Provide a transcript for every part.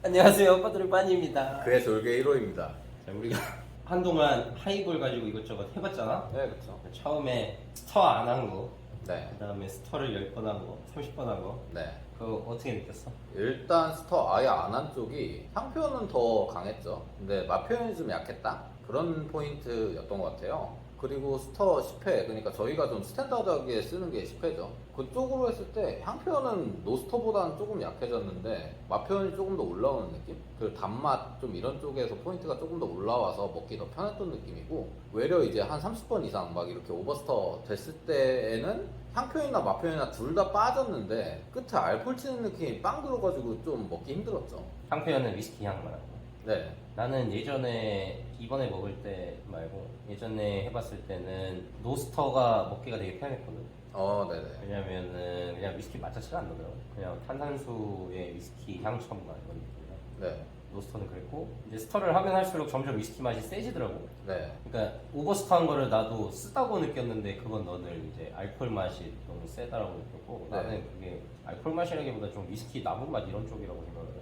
안녕하세요, 빠뚜리 빠니입니다. 그의 졸개 1호입니다. 자, 우리가 한동안 하이볼 가지고 이것저것 해봤잖아. 네, 그렇죠. 처음에 스터 안 한 거, 네, 그 다음에 스터를 10번 한 거, 30번 한 거. 네. 그거 어떻게 느꼈어? 일단 스터 아예 안 한 쪽이 향표는 더 강했죠. 근데 맛 표현이 좀 약했다? 그런 포인트였던 것 같아요. 그리고 스터 10회, 그러니까 저희가 좀 스탠다드하게 쓰는 게 10회죠. 그쪽으로 했을 때 향표는 노스터보다는 조금 약해졌는데 맛 표현이 조금 더 올라오는 느낌? 그 단맛 좀 이런 쪽에서 포인트가 조금 더 올라와서 먹기 더 편했던 느낌이고, 외려 이제 한 30번 이상 막 이렇게 오버스터 됐을 때에는 향표이나 맛 표현이나 둘 다 빠졌는데 끝에 알코올 치는 느낌이 빵 들어가지고 좀 먹기 힘들었죠. 향표현은 위스키 향 말하고. 네, 나는 예전에 이번에 먹을 때 말고 예전에 해봤을 때는 노스터가 먹기가 되게 편했거든. 네네. 왜냐면은 그냥 위스키 맛 자체가 안 나더라고. 그냥 탄산수의 위스키 향 첨가 이런 느낌이라. 네, 노스터는 그랬고, 이제 스터를 하면 할수록 점점 위스키 맛이 세지더라고. 네. 그러니까 오버스터 한 거를 나도 쓰다고 느꼈는데, 그건 너는 이제 알코올 맛이 너무 세다라고 느꼈고, 네. 나는 그게 알코올 맛이라기보다 좀 위스키 나무 맛 이런 쪽이라고 생각을 해.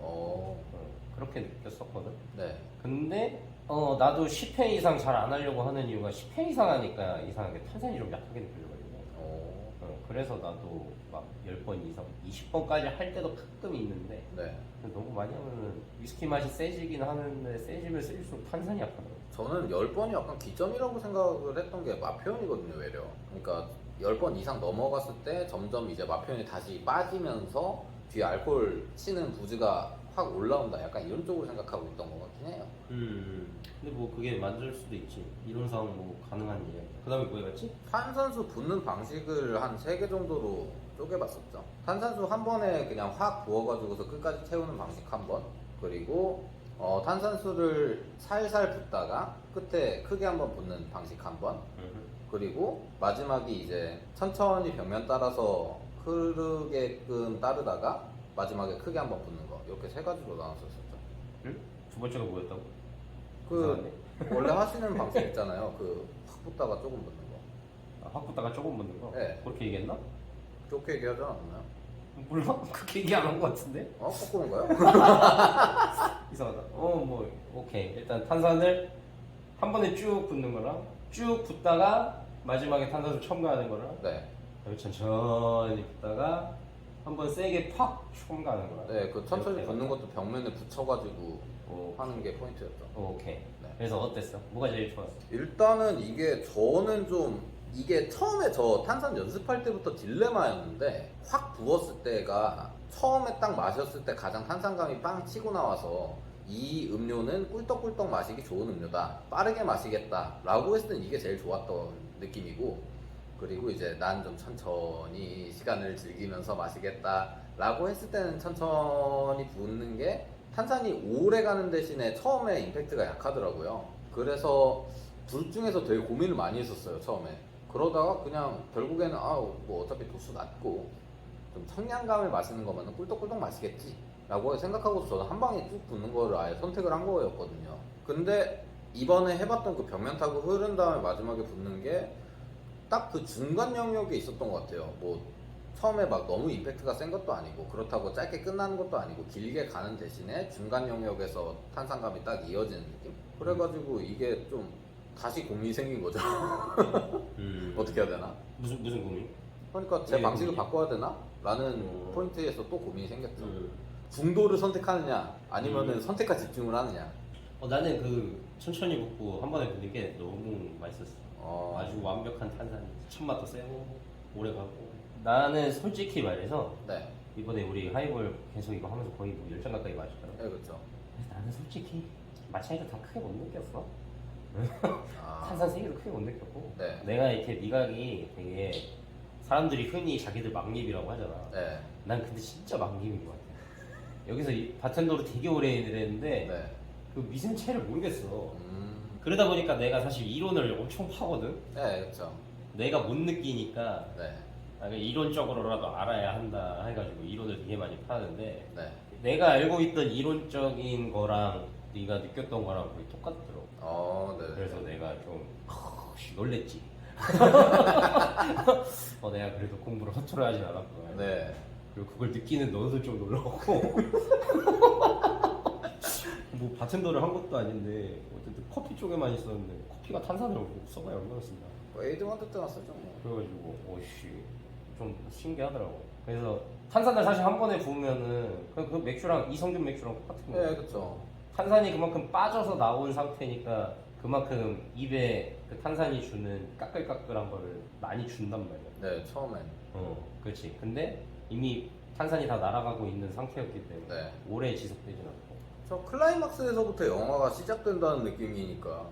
그렇게 느꼈었거든. 네. 근데 나도 10회 이상 잘 안 하려고 하는 이유가 10회 이상 하니까 이상하게 탄산이 좀 약하게 느껴지거든요. 그래서 나도 막 10번 이상, 20번까지 할 때도 가끔 있는데, 네. 너무 많이 하면은 위스키 맛이 세지긴 하는데, 세지면 세질수록 탄산이 약하더라고. 저는 10번이 약간 기점이라고 생각을 했던 게 맛 표현이거든요, 외려. 그러니까 10번 이상 넘어갔을 때 점점 이제 맛 표현이 다시 빠지면서 뒤에 알코올 치는 부즈가 확 올라온다. 약간 이런 쪽으로 생각하고 있던 것 같긴 해요. 근데 뭐 그게 맞을 수도 있지. 이론상 뭐 가능한 일이야. 그 다음에 뭐 해봤지? 탄산수 붓는 방식을 한 3개 정도로 쪼개봤었죠. 탄산수 한 번에 그냥 확 부어가지고서 끝까지 태우는 방식 한 번, 그리고 탄산수를 살살 붓다가 끝에 크게 한번 붓는 방식 한 번, 그리고 마지막이 이제 천천히 벽면 따라서 흐르게끔 따르다가 마지막에 크게 한번 붓는 거, 이렇게 3가지로 나눴었었죠. 응? 두 번째가 뭐였다고? 그 원래 하시는 방식 있잖아요. 그 확 붓다가 조금 붓는 거. 확 붓다가 조금 붓는 거? 네. 그렇게 얘기했나? 좋게 얘기하지 않았나요? 몰라? 그렇게 얘기 안 한 것 같은데? 거꾸로인가요? 이상하다. 뭐 오케이. 일단 탄산을 한 번에 쭉 붓는 거랑, 쭉 붓다가 마지막에 탄산수 첨가하는 거랑, 네. 그다음에 천천히 붓다가 한 번 세게 팍 첨가하는 거랑. 네, 그 천천히 이렇게 붓는 것도 벽면에 붙여가지고 하는 게 포인트였죠. 오케이. 네. 그래서 어땠어? 뭐가 제일 좋았어? 일단은 이게 저는 좀 이게 처음에 저 탄산 연습할 때부터 딜레마였는데, 확 부었을 때가 처음에 딱 마셨을 때 가장 탄산감이 빵 치고 나와서 이 음료는 꿀떡꿀떡 마시기 좋은 음료다, 빠르게 마시겠다 라고 했을 땐 이게 제일 좋았던 느낌이고, 그리고 이제 난 좀 천천히 시간을 즐기면서 마시겠다 라고 했을 때는 천천히 붓는 게 탄산이 오래 가는 대신에 처음에 임팩트가 약하더라고요. 그래서 둘 중에서 되게 고민을 많이 했었어요, 처음에. 그러다가 그냥 결국에는 뭐 어차피 도수 낮고 좀 청량감을 마시는 거면 꿀떡꿀떡 마시겠지 라고 생각하고서 저는 한 방에 쭉 붓는 거를 아예 선택을 한 거였거든요. 근데 이번에 해봤던 그 벽면 타고 흐른 다음에 마지막에 붓는 게 딱 그 중간 영역에 있었던 것 같아요. 뭐 처음에 막 너무 임팩트가 센 것도 아니고 그렇다고 짧게 끝나는 것도 아니고 길게 가는 대신에 중간 영역에서 탄산감이 딱 이어지는 느낌? 그래가지고 이게 좀 다시 고민이 생긴 거죠. 어떻게 해야 되나? 무슨 고민? 그러니까 제 예, 방식을 고민이? 바꿔야 되나? 라는 포인트에서 또 고민이 생겼죠. 음. 중도를 선택하느냐 아니면은 선택과 집중을 하느냐. 나는 그 천천히 붓고 한 번에 붓는 게 너무 맛있었어. 아주 완벽한 탄산이, 첫맛도 세고 오래 가고. 나는 솔직히 말해서 네, 이번에 우리 하이볼 계속 이거 하면서 거의 뭐 10잔 가까이 마셨잖아. 네 그렇죠. 그래서 나는 솔직히 맛 차이도 다 크게 못 느꼈어. 아, 탄산 세기도 크게 못 느꼈고. 네. 내가 이렇게 미각이 되게, 사람들이 흔히 자기들 막립이라고 하잖아. 네, 난 근데 진짜 막립인 것 같아. 여기서 바텐더로 되게 오래 일했는데 네. 그 미생체를 모르겠어. 그러다 보니까 내가 사실 이론을 엄청 파거든. 네, 그렇죠. 내가 못 느끼니까 네, 이론적으로라도 알아야 한다 해가지고 이론을 되게 많이 파는데, 네. 내가 알고 있던 이론적인 거랑 네가 느꼈던 거랑 거의 똑같더라고. 네. 그래서 내가 좀 놀랬지. 내가 그래도 공부를 허투루 하진 않았구나. 네. 그리고 그걸 느끼는 너도 좀 놀라웠고. 바텐더를 한 것도 아닌데 어쨌든 커피 쪽에만 있었는데 커피가 탄산을 써봐야 얼마나 쓴다. 에이드먼트 때만 쓰죠 뭐. 그래가지고 오씨 좀 신기하더라고. 그래서 탄산을 사실 한 번에 부으면은 그 맥주랑 이성균 맥주랑 똑같은 거예요. 네, 그렇죠. 탄산이 그만큼 빠져서 나온 상태니까 그만큼 입에 그 탄산이 주는 까끌까끌한 거를 많이 준단 말이야. 네, 처음엔. 그렇지. 근데 이미 탄산이 다 날아가고 있는 상태였기 때문에 네. 오래 지속되진 않고. 저 클라이막스에서부터 영화가 시작된다는 느낌이니까.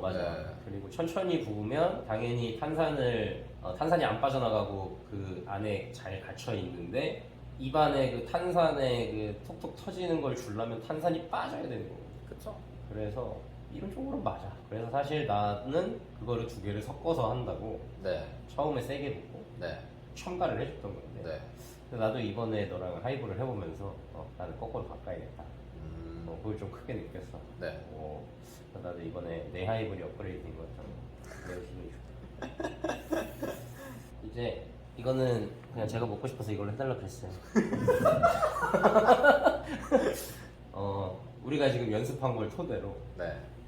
맞아. 네. 그리고 천천히 부으면 당연히 탄산이 안 빠져나가고 그 안에 잘 갇혀 있는데 입안에 그 탄산에 그 톡톡 터지는 걸 주려면 탄산이 빠져야 되는 거거든. 그쵸? 그래서 이론적으로 맞아. 그래서 사실 나는 그거를 두 개를 섞어서 한다고 네. 처음에 세게 붓고 네. 첨가를 해줬던 건데 네. 그래서 나도 이번에 너랑 하이볼을 해보면서 나는 거꾸로 바꿔야겠다. 그걸 좀 크게 느꼈어. 네. 그래서 나도 이번에 내 하이볼이 업그레이드 된 것 같아서 매우 기분이 좋다. 이제 이거는 그냥 제가 먹고 싶어서 이걸로 해달라고 했어요. 우리가 지금 연습한 걸 토대로 네.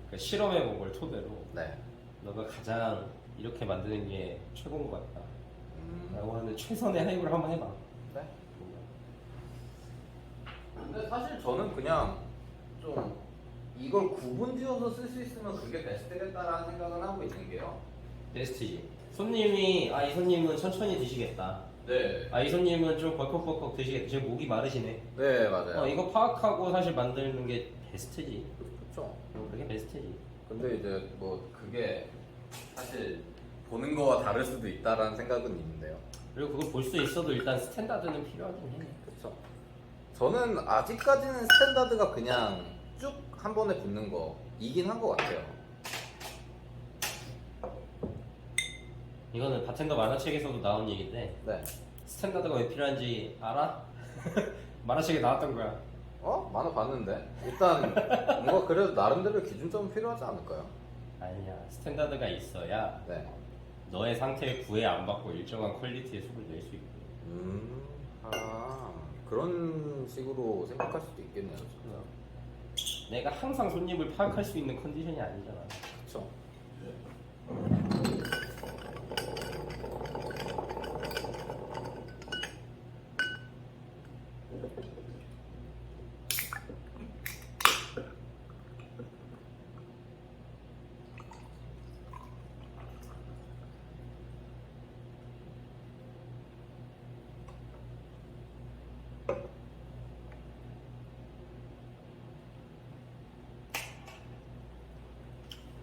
그러니까 실험해본 걸 토대로 네. 너가 가장 이렇게 만드는 게 최고인 것 같다 라고 음. 하는 최선의 하이볼을 한번 해봐. 네. 근데 사실 저는 그냥 좀 이걸 구분 지어서 쓸 수 있으면 그게 베스트겠다라는 생각은 하고 있는 게요. 베스트지. 손님이 이 손님은 천천히 드시겠다. 네. 이 손님은 좀 벌컥벌컥 드시겠다. 지금 목이 마르시네. 네, 맞아요. 이거 파악하고 사실 만드는 게 베스트지. 그렇죠. 그게 베스트지. 근데 이제 뭐 그게 사실 보는 거와 다를 수도 있다라는 생각은 있는데요. 그리고 그걸 볼 수 있어도 일단 스탠다드는 필요하긴 해. 그렇죠. 저는 아직까지는 스탠다드가 그냥 쭉 한 번에 붙는 거이긴 한 것 같아요. 이거는 바텐더 만화책에서도 나온 얘기인데 네. 스탠다드가 왜 필요한지 알아? 만화책에 나왔던 거야. 만화 봤는데 일단 뭔가 그래도 나름대로 기준점은 필요하지 않을까요? 아니야. 스탠다드가 있어야 네. 너의 상태에 구애 안 받고 일정한 퀄리티의 술을 낼 수 있고. 그런 식으로 생각할 수도 있겠네요. 내가 항상 손님을 파악할 수 있는 컨디션이 아니잖아. 그렇죠.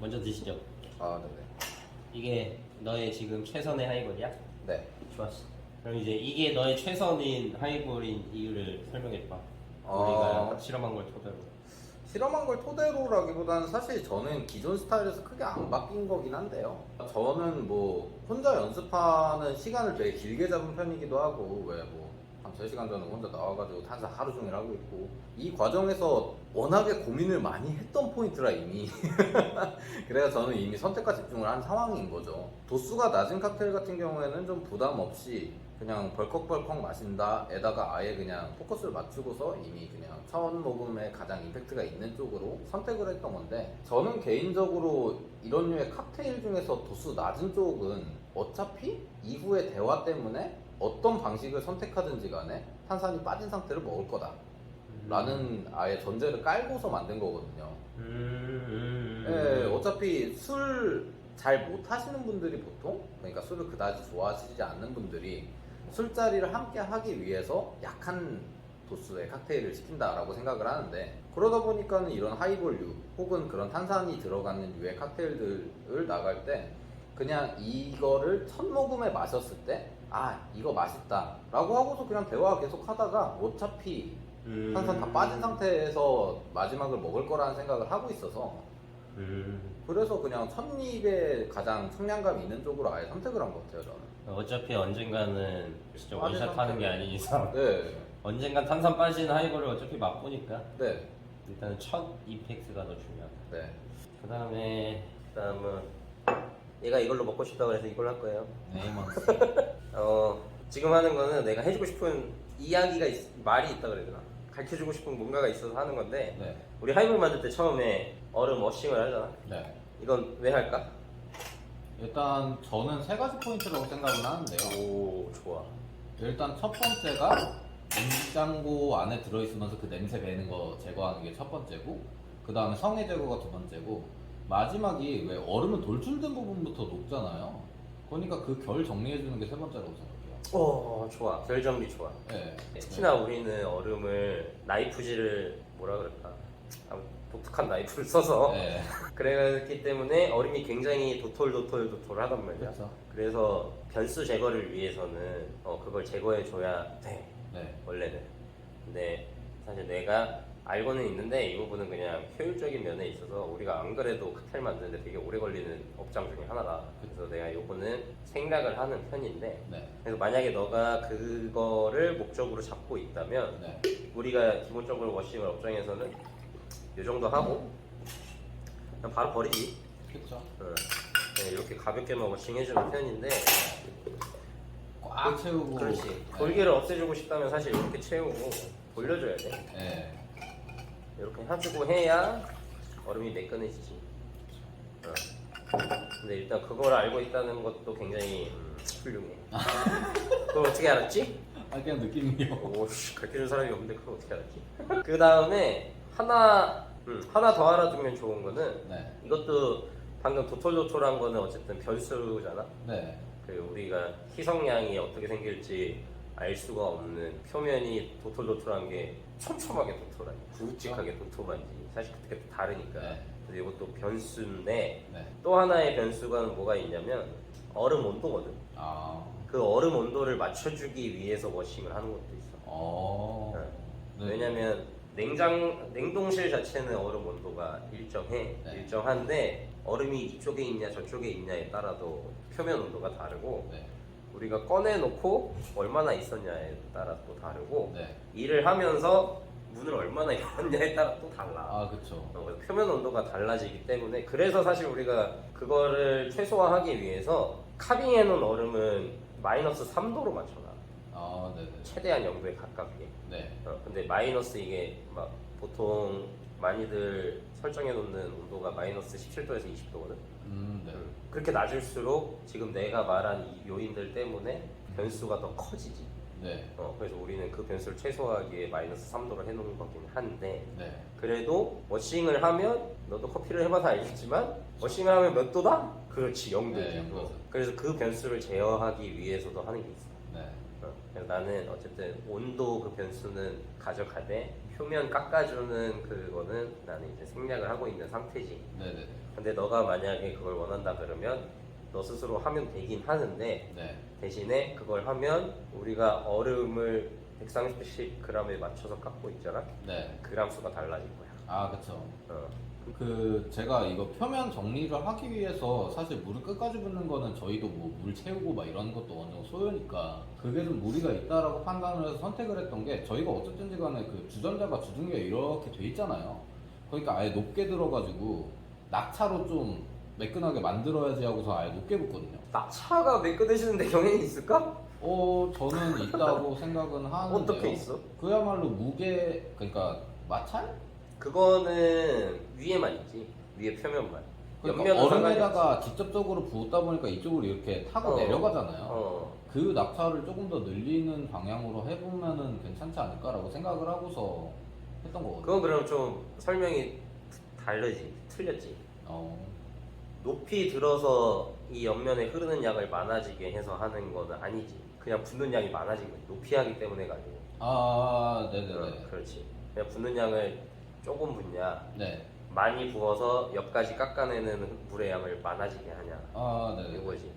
먼저 드시죠. 네네. 이게 너의 지금 최선의 하이볼이야? 네. 좋았어. 그럼 이제 이게 너의 최선인 하이볼인 이유를 설명해봐. 어. 우리가 실험한 걸 토대로. 실험한 걸 토대로라기보다는 사실 저는 기존 스타일에서 크게 안 바뀐 거긴 한데요. 저는 뭐 혼자 연습하는 시간을 되게 길게 잡은 편이기도 하고 왜 뭐 한 3시간 전에 혼자 나와가지고 탄산 하루 종일 하고 있고 이 과정에서 워낙에 고민을 많이 했던 포인트라 이미 그래서 저는 이미 선택과 집중을 한 상황인 거죠. 도수가 낮은 칵테일 같은 경우에는 좀 부담 없이 그냥 벌컥벌컥 마신다 에다가 아예 그냥 포커스를 맞추고서 이미 그냥 첫 모금에 가장 임팩트가 있는 쪽으로 선택을 했던 건데 저는 개인적으로 이런 류의 칵테일 중에서 도수 낮은 쪽은 어차피 이후의 대화 때문에 어떤 방식을 선택하든지 간에 탄산이 빠진 상태를 먹을 거다 라는 아예 전제를 깔고서 만든 거거든요. 예, 어차피 술 잘 못하시는 분들이 보통 그러니까 술을 그다지 좋아하시지 않는 분들이 술자리를 함께 하기 위해서 약한 도수의 칵테일을 시킨다라고 생각을 하는데 그러다 보니까는 이런 하이볼류 혹은 그런 탄산이 들어가는 류의 칵테일들을 나갈 때 그냥 이거를 첫 모금에 마셨을 때 이거 맛있다 라고 하고서 그냥 대화 계속 하다가 어차피 탄산 다 빠진 상태에서 마지막을 먹을 거라는 생각을 하고 있어서 그래서 그냥 첫 입에 가장 청량감이 있는 쪽으로 아예 선택을 한 것 같아요 저는. 어차피 언젠가는 진짜 빠진 원샷 하는 게 상태로. 아닌 이상 네. 언젠간 탄산 빠진 하이볼을 어차피 맛보니까 네. 일단은 첫 임팩트가 더 중요하다. 네. 그다음은 얘가 이걸로 먹고 싶다고 해서 이걸로 할 거예요. 네이먼스. 지금 하는 거는 내가 해주고 싶은 이야기가 말이 있다 그래야 되나? 가르쳐주고 싶은 뭔가가 있어서 하는 건데 네. 우리 하이볼 만들 때 처음에 얼음 워싱을 하잖아. 네. 이건 왜 할까? 일단 저는 세 가지 포인트라고 생각은 하는데요. 오 좋아. 일단 첫 번째가 냉장고 안에 들어있으면서 그 냄새 배는 거 제거하는 게 첫 번째고, 그 다음에 성해 제거가 두 번째고, 마지막이 왜 얼음은 돌출된 부분부터 녹잖아요. 그러니까 그 결 정리해주는 게 세 번째라고 생각해요. 오 좋아. 결 정리 좋아. 네. 특히나 우리는 얼음을 나이프질을 뭐라 그럴까? 독특한 나이프를 써서 네. 그랬기 때문에 얼음이 굉장히 도톨하단 말이야. 그렇죠. 그래서 변수 제거를 위해서는 그걸 제거해 줘야 돼. 네. 원래는. 근데 사실 내가 알고는 있는데 이 부분은 그냥 효율적인 면에 있어서 우리가 안 그래도 칵테일 만드는데 되게 오래 걸리는 업장 중에 하나다. 그래서 내가 이거는 생략을 하는 편인데, 네. 그래서 만약에 너가 그거를 목적으로 잡고 있다면 네. 우리가 기본적으로 워싱을 업장에서는 이 정도 하고 그냥 바로 버리지. 그렇죠. 네, 이렇게 가볍게만 워싱 해주는 편인데, 꽉 채우고. 그렇지. 네. 골기를 없애주고 싶다면 사실 이렇게 채우고 돌려줘야 돼. 네. 이렇게 해주고 해야 얼음이 매끈해지지. 근데 일단 그걸 알고 있다는 것도 굉장히 훌륭해. 그걸 어떻게 알았지? 아, 그냥 느낌이요. 오씨, 가르쳐준 사람이 없는데 그걸 어떻게 알았지? 그 다음에 하나 더 알아두면 좋은 거는, 네. 이것도 방금 도톨도톨한 거는 어쨌든 변수잖아. 네. 그 우리가 희석량이 어떻게 생길지 알 수가 없는, 표면이 도톨도톨한 게 촘촘하게 도톨하지, 굵직하게 도톰한지 사실 그때 다르니까. 네. 그래서 이것도 변수인데, 네. 또 하나의 변수가 뭐가 있냐면 얼음 온도거든. 아. 그 얼음 온도를 맞춰주기 위해서 워싱을 하는 것도 있어. 네. 왜냐면 냉동실 자체는 얼음 온도가 일정해. 네. 일정한데 얼음이 이쪽에 있냐 저쪽에 있냐에 따라도 표면 온도가 다르고, 네. 우리가 꺼내놓고 얼마나 있었냐에 따라 또 다르고, 네. 일을 하면서 문을 얼마나 열었냐에 따라 또 달라. 아, 그쵸. 그래서 표면 온도가 달라지기 때문에, 그래서 사실 우리가 그거를 최소화하기 위해서 카빙해 놓은 얼음은 마이너스 3도로 맞춰놔. 아, 네네. 최대한 0도에 가깝게. 네. 근데 마이너스, 이게 막 보통 많이들 설정해 놓는 온도가 마이너스 17도에서 20도거든. 네. 그렇게 낮을수록 지금 내가 말한 이 요인들 때문에 변수가 더 커지지. 네. 그래서 우리는 그 변수를 최소화하기 위해 마이너스 3도로 해놓은 거긴 한데, 네. 그래도 워싱을 하면, 너도 커피를 해봐서 알겠지만 워싱을 하면 몇 도다? 그렇지, 0도지. 네, 0도죠. 그래서 그 변수를 제어하기 위해서도 하는 게 있어. 네. 그래서 나는 어쨌든 온도 그 변수는 가져가되, 표면 깎아주는 그거는 나는 이제 생략을 하고 있는 상태지. 네네. 근데 너가 만약에 그걸 원한다 그러면 너 스스로 하면 되긴 하는데, 네. 대신에 그걸 하면 우리가 얼음을 130g에 맞춰서 깎고 있잖아. 네. 그람 수가 달라질 거야. 아, 그쵸. 어. 그 제가 이거 표면 정리를 하기 위해서 사실 물을 끝까지 붓는 거는 저희도 뭐 물 채우고 막 이런 것도 어느 정도 소요니까 그게 좀 무리가 있다라고 판단을 해서 선택을 했던 게, 저희가 어쨌든지 간에 그 주전자가 주둥이가 이렇게 돼 있잖아요. 그러니까 아예 높게 들어가지고 낙차로 좀 매끈하게 만들어야지 하고서 아예 높게 붓거든요. 낙차가 매끈해지는데 경향이 있을까? 저는 있다고 생각은 하는데요. 어떻게 있어? 그야말로 무게, 그러니까 마찰? 그거는 위에만 있지. 위에 표면만. 그러니까 옆면은 상관이 얼음에다가 직접적으로 부었다 보니까 이쪽으로 이렇게 타고 어. 내려가잖아요. 어. 그 낙차를 조금 더 늘리는 방향으로 해보면은 괜찮지 않을까라고 생각을 하고서 했던 거거든요. 그건 그럼 좀 설명이 다르지. 틀렸지. 높이 들어서 이 옆면에 흐르는 양을 많아지게 해서 하는 거는 아니지. 그냥 붓는 양이 많아진 거지. 높이 하기 때문에가 아니고. 아, 네네네. 그렇지. 그냥 붓는 양을 조금 붓냐, 네. 많이 부어서 옆까지 깎아내는 물의 양을 많아지게 하냐, 아, 네네. 이거지.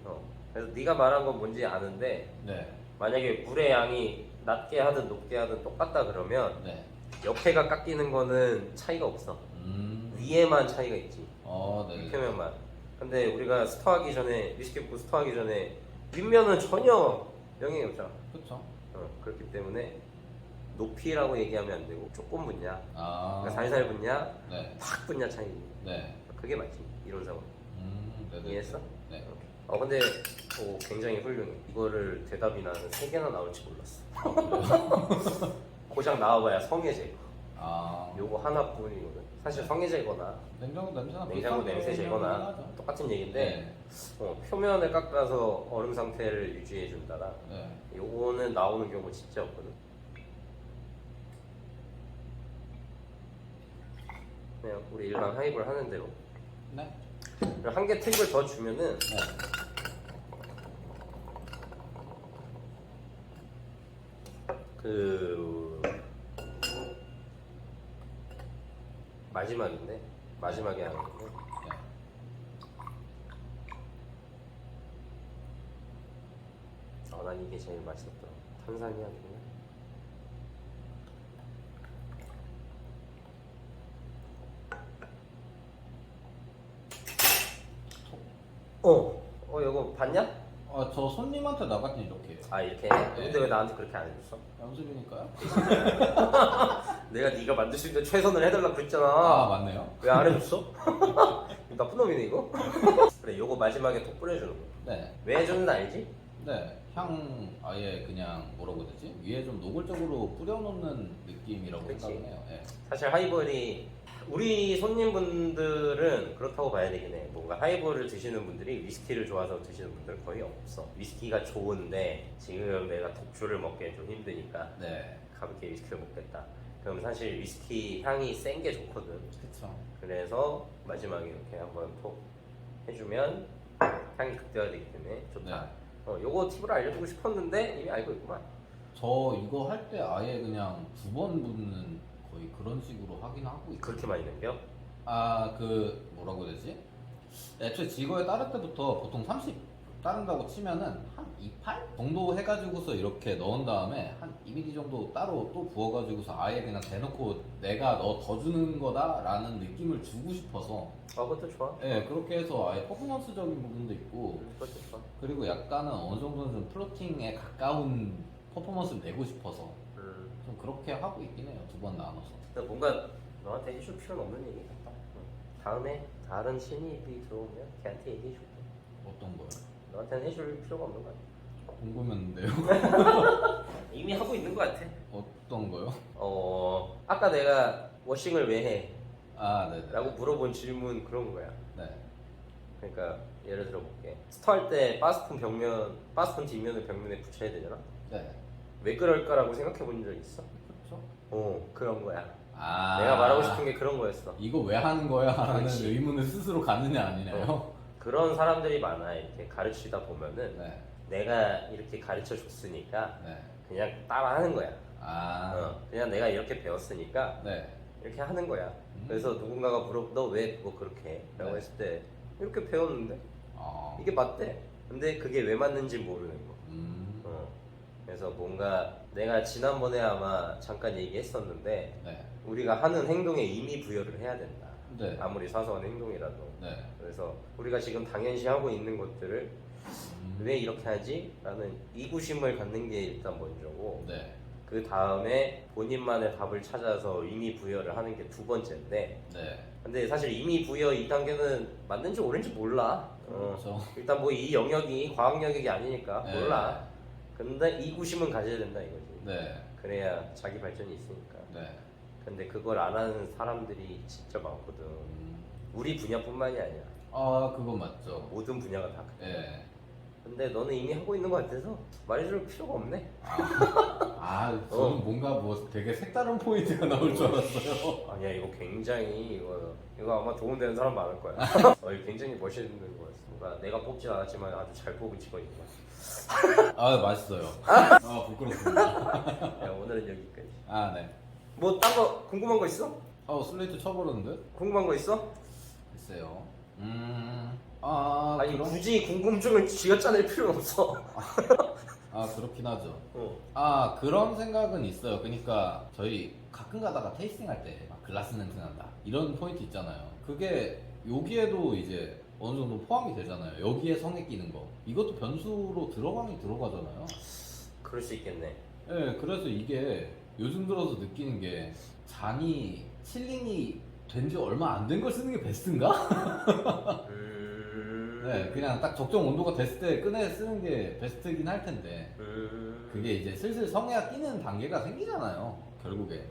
그래서 네가 말한 건 뭔지 아는데, 네. 만약에 물의 양이 낮게 하든 높게 하든 똑같다 그러면 네. 옆에가 깎이는 거는 차이가 없어. 위에만 차이가 있지. 네네. 윗표면만. 근데 우리가 스토하기 전에, 위스키부터 스토하기 전에 윗면은 전혀 영향이 없잖아. 그쵸. 그렇기 때문에 높이라고 얘기하면 안 되고, 조금 붓냐, 아. 그러니까 살살 붓냐, 네. 팍 붓냐 차이. 네. 그게 맞지, 이론상으로. 네네. 이해했어? 네. 근데 굉장히 훌륭해. 이거를 대답이 나는 3개나 나올지 몰랐어. 고장 나와봐야 성해 제거. 아 요거 하나뿐이거든. 사실 네. 성해 제거나 냉장고 냄새나 냉장고 비슷한 냄새 제거나 거긴 똑같은 얘기인데 하죠. 표면을 깎아서 얼음 상태를 유지해 준다라. 네. 요거는 나오는 경우 진짜 없거든. 그냥 우리 일반 하이볼 하는 대로. 네. 그리고 한 개 팁을 더 주면은 네. 그 마지막인데 마지막에 하는 건데 네. 난 이게 제일 맛있었더라. 탄산이야 그냥. 이거 봤냐? 저 손님한테 나갔더니 이렇게 해요. 아 이렇게 해? 근데 왜 나한테 그렇게 안 해줬어? 연습이니까요? 내가 네가 만들 수 있는 최선을 해달라고 아 그랬잖아. 맞네요. 왜 안 해줬어? 나쁜 놈이네 이거. 그래 요거 마지막에 톡 뿌려주는 거. 네. 왜 해줬는지 알지? 네. 향 아예 그냥 뭐라고 해야 되지? 위에 좀 노골적으로 뿌려놓는 느낌이라고 그치. 생각을 해요. 네. 사실 하이볼이 우리 손님분들은 그렇다고 봐야 되긴 해. 뭔가 하이볼을 드시는 분들이 위스키를 좋아해서 드시는 분들은 거의 없어. 위스키가 좋은데 지금 내가 독주를 먹기엔 좀 힘드니까 네. 가볍게 위스키를 먹겠다. 그럼 사실 위스키 향이 센 게 좋거든. 그쵸. 그래서 마지막에 이렇게 한번 톡 해주면 향이 극대화되기 때문에 좋다. 네. 요거 팁을 알려주고 싶었는데 이미 알고 있구만. 저 이거 할 때 아예 그냥 2번 붓는 거의 그런 식으로 하긴 하고 있어요. 그렇게 많이 남겨? 그 뭐라고 해야 되지? 애초에 지거에 따를 때부터 보통 30 따른다고 치면은 한 28 정도 해가지고서 이렇게 넣은 다음에 한 2mm 정도 따로 또 부어가지고서 아예 그냥 대놓고 내가 너 더 주는 거다라는 느낌을 주고 싶어서 그것도 좋아. 예 그렇게 해서 아예 퍼포먼스적인 부분도 있고 그것도 좋아. 그리고 약간은 어느 정도는 좀 플로팅에 가까운 퍼포먼스를 내고 싶어서 좀 그렇게 하고 있긴 해요. 2번 나눠서. 근데 뭔가 너한테 해줄 필요는 없는 얘기 같다. 다음에 다른 신입이 들어오면 걔한테 얘기해줄게. 어떤 거요? 너한테는 해줄 필요가 없는 거 같아. 궁금했는데요. 이미 하고 있는 거 같아. 어떤 거요? 아까 내가 워싱을 왜 해? 아 네네. 라고 물어본 질문 그런 거야. 네. 그러니까 예를 들어 볼게. 스토할 때 바스폰 뒷면을 벽면에 붙여야 되잖아. 네. 왜 그럴까라고 생각해 본 적 있어? 그렇죠. 그런 거야. 아 내가 말하고 싶은 게 그런 거였어. 이거 왜 하는 거야? 라는 그렇지. 의문을 스스로 갖느냐 아니냐요? 그런 사람들이 많아. 이렇게 가르치다 보면은 네. 내가 이렇게 가르쳐 줬으니까 네. 그냥 따라 하는 거야. 그냥 내가 이렇게 배웠으니까 네. 이렇게 하는 거야. 그래서 누군가가 너 왜 그거 그렇게 해? 라고 네. 했을 때 이렇게 배웠는데 어. 이게 맞대. 근데 그게 왜 맞는지 모르는 거. 음. 그래서 뭔가 내가 지난번에 아마 잠깐 얘기했었는데 네. 우리가 하는 행동에 의미 부여를 해야 된다. 네. 아무리 사소한 행동이라도. 네. 그래서 우리가 지금 당연시 하고 있는 것들을 왜 이렇게 하지? 라는 이구심을 갖는 게 일단 먼저고 네. 그 다음에 본인만의 답을 찾아서 의미 부여를 하는 게 두 번째인데 네. 근데 사실 의미 부여 이 단계는 맞는지 옳은지 몰라. 그렇죠. 일단 뭐 이 영역이 과학 영역이 아니니까 네. 몰라. 근데 이구심은 가져야 된다 이거지. 네. 그래야 자기 발전이 있으니까. 네. 근데 그걸 안 하는 사람들이 진짜 많거든. 우리 분야뿐만이 아니야. 그건 맞죠. 모든 분야가 다 그래. 예. 근데 너는 이미 하고 있는 것 같아서 말해줄 필요가 없네. 저는 뭔가 뭐 되게 색다른 포인트가 나올 줄 알았어요. 아니야 이거 굉장히 이거 아마 도움되는 사람 많을 거야. 이거 굉장히 멋있는 거였어. 뭔가 내가 뽑진 않았지만 아주 잘 뽑은 직원인 거야. 맛있어요. 부끄럽습니다. 야, 오늘은 여기까지. 네. 뭐 딴 거 궁금한 거 있어? 슬레이트 쳐버렸는데? 궁금한 거 있어? 글쎄요. 아니 그럼? 굳이 궁금증을 쥐어짜낼 필요는 없어. 그렇긴 하죠. 어. 그런 생각은 있어요. 그러니까 저희 가끔 가다가 테이스팅 할 때 막 글라스 냄새 난다 이런 포인트 있잖아요. 그게 여기에도 이제 어느 정도 포함이 되잖아요. 여기에 성에 끼는 거 이것도 변수로 들어가잖아요. 그럴 수 있겠네. 네, 그래서 이게 요즘 들어서 느끼는 게 잔이 칠링이 된 지 얼마 안 된 걸 쓰는 게 베스트인가? 네, 그냥 딱 적정 온도가 됐을 때 꺼내 쓰는 게 베스트긴 할 텐데 그게 이제 슬슬 성에가 끼는 단계가 생기잖아요. 결국에.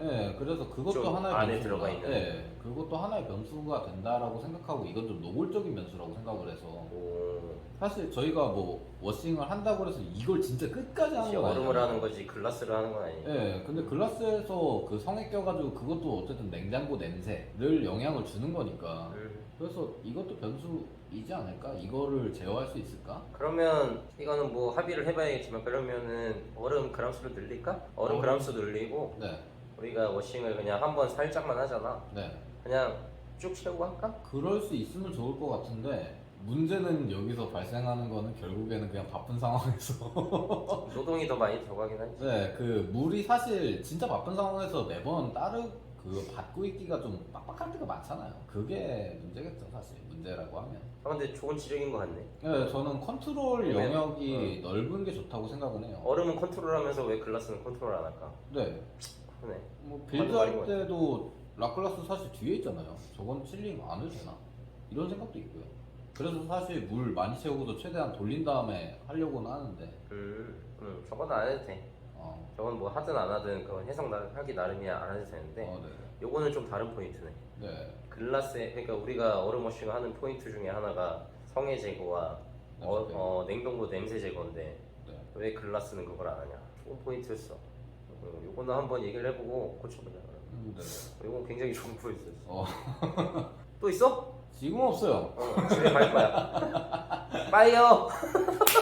예, 그래서 그것도 좀 하나의 안에 변수가, 들어가 있는. 예, 그것도 하나의 변수가 된다라고 생각하고 이건 좀 노골적인 변수라고 생각을 해서 오, 사실 저희가 뭐 워싱을 한다고 해서 이걸 진짜 끝까지 하는 건 얼음을 아니잖아요. 하는 거지 글라스를 하는 건 아니니까. 예, 근데 글라스에서 그 성에 껴가지고 그것도 어쨌든 냉장고 냄새를 영향을 주는 거니까 그래서 이것도 변수이지 않을까? 이거를 제어할 수 있을까? 그러면 이거는 뭐 합의를 해봐야겠지만 그러면은 얼음 그람수를 늘릴까? 얼음 그람수 늘리고 네, 우리가 워싱을 그냥 한번 살짝만 하잖아. 네. 그냥 쭉 채우고 할까? 그럴 수 있으면 좋을 것 같은데 문제는 여기서 발생하는 거는 결국에는 그냥 바쁜 상황에서 노동이 더 많이 들어가긴 하지. 네, 그 물이 사실 진짜 바쁜 상황에서 매번 받고 있기가 좀 빡빡할 때가 많잖아요. 그게 문제겠죠, 사실. 문제라고 하면. 아 근데 좋은 지적인 것 같네. 네, 저는 컨트롤 그러면, 영역이 넓은 게 좋다고 생각은 해요. 얼음은 컨트롤하면서 왜 글라스는 컨트롤 안 할까? 네, 그러네. 뭐 맞는 빌드 말인 할 것 때도 락글라스 사실 뒤에 있잖아요. 저건 칠링 안 해도 되나? 이런 생각도 있고요. 그래서 사실 물 많이 채우고도 최대한 돌린 다음에 하려고는 하는데 저건 안 해도 돼. 어, 저건 뭐 하든 안 하든 그건 하기 나름이야 안 해도 되는데 네. 요거는 좀 다른 포인트네. 네. 글라스에 그러니까 우리가 얼음 워싱을 하는 포인트 중에 하나가 성해 제거와 냉동고 냄새 제거인데 네. 왜 글라스는 그걸 안 하냐? 좋은 포인트였어. 요거는 한번 얘기를 해보고 고쳐보자. 네. 요건 굉장히 좋은 포인트였어. 어, 또 있어? 지금 없어요. 집에 갈 거야. 빠이요.